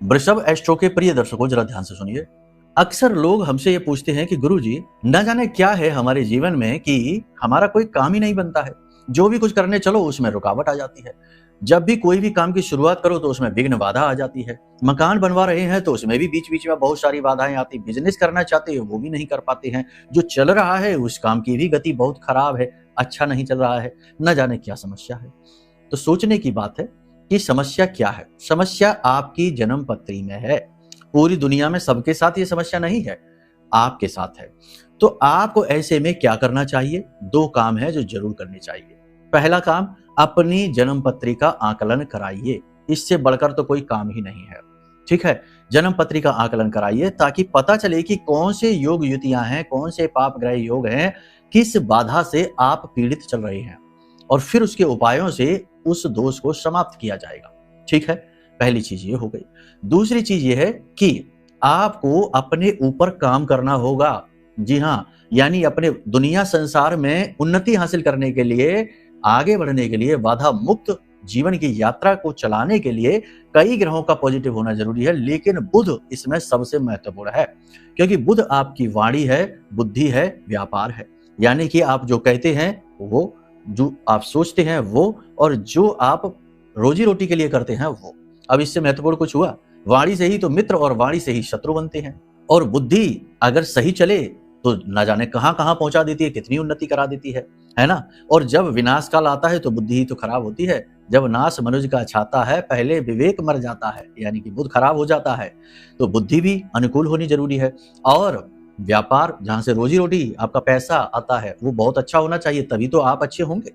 वृषभ एस्ट्रो के प्रिय दर्शकों, जरा ध्यान से सुनिए। अक्सर लोग हमसे ये पूछते हैं कि गुरुजी, न जाने क्या है हमारे जीवन में कि हमारा कोई काम ही नहीं बनता है। जो भी कुछ करने चलो उसमें रुकावट आ जाती है। जब भी कोई भी काम की शुरुआत करो तो उसमें विघ्न बाधा आ जाती है। मकान बनवा रहे हैं तो उसमें भी बीच बीच में बहुत सारी बाधाएं आती। बिजनेस करना चाहते हैं वो भी नहीं कर पाते हैं। जो चल रहा है उस काम की भी गति बहुत खराब है, अच्छा नहीं चल रहा है। न जाने क्या समस्या है। तो सोचने की बात है कि समस्या क्या है। समस्या आपकी जन्म पत्री में है। पूरी दुनिया में सबके साथ ये समस्या नहीं है, आपके साथ है। तो आपको ऐसे में क्या करना चाहिए? दो काम है जो जरूर करने चाहिए। पहला काम, अपनी जन्म पत्री का आकलन कराइए। इससे बढ़कर तो कोई काम ही नहीं है। ठीक है, जन्म पत्री का आकलन कराइए ताकि पता चले कि कौन से योग युतियां हैं, कौन से पाप ग्रह योग हैं, किस बाधा से आप पीड़ित चल रहे हैं, और फिर उसके उपायों से उस दोष को समाप्त किया जाएगा। ठीक है, पहली चीज ये हो गई। दूसरी चीज ये है कि आपको अपने ऊपर काम करना होगा। जी हाँ, यानी अपने दुनिया संसार में उन्नति हासिल करने के लिए, आगे बढ़ने के लिए, बाधा मुक्त जीवन की यात्रा को चलाने के लिए कई ग्रहों का पॉजिटिव होना जरूरी है, लेकिन बुध इसमें सबसे महत्वपूर्ण है। क्योंकि बुध आपकी वाणी है, बुद्धि है, व्यापार है। यानी कि आप जो कहते हैं वो, जो आप सोचते हैं वो, और जो आप रोजी रोटी के लिए करते हैं वो। अब इससे महत्वपूर्ण कुछ हुआ? वाणी से ही तो मित्र और वाणी से ही शत्रु बनते हैं। और बुद्धि अगर सही चले तो ना जाने कहां कहां पहुंचा देती है, कितनी उन्नति करा देती है ना। और जब विनाश काल आता है तो बुद्धि ही तो खराब होती है। जब नाश मनुष्य का छाता है, पहले विवेक मर जाता है, यानी कि बुद्ध खराब हो जाता है। तो बुद्धि भी अनुकूल होनी जरूरी है। और व्यापार, जहां से रोजी रोटी, आपका पैसा आता है, वो बहुत अच्छा होना चाहिए, तभी तो आप अच्छे होंगे।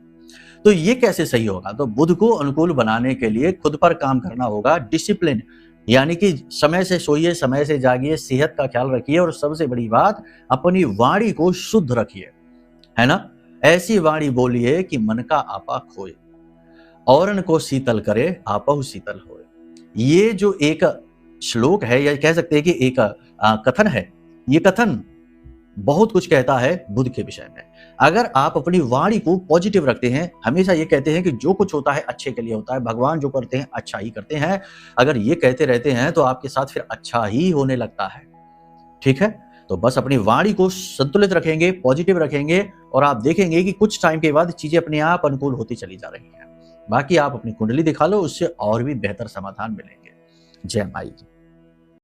तो ये कैसे सही होगा? तो बुध को अनुकूल बनाने के लिए खुद पर काम करना होगा। डिसिप्लिन, यानी कि समय से सोइए, समय से जागिए, सेहत का ख्याल रखिए, और सबसे बड़ी बात, अपनी वाणी को शुद्ध रखिए, है ना। ऐसी वाणी बोलिए कि मन का आपा खोए, औरन को शीतल करे, आपहु शीतल होए। ये जो एक श्लोक है, या कह सकते हैं कि एक कथन है, ये कथन बहुत कुछ कहता है बुध के विषय में। अगर आप अपनी वाणी को पॉजिटिव रखते हैं, हमेशा ये कहते हैं कि जो कुछ होता है अच्छे के लिए होता है, भगवान जो करते हैं अच्छा ही करते हैं, अगर ये कहते रहते हैं तो आपके साथ फिर अच्छा ही होने लगता है। ठीक है, तो बस अपनी वाणी को संतुलित रखेंगे, पॉजिटिव रखेंगे, और आप देखेंगे कि कुछ टाइम के बाद चीजें अपने आप अनुकूल होती चली जा रही हैं। बाकी आप अपनी कुंडली दिखा लो, उससे और भी बेहतर समाधान मिलेंगे। जय माई की।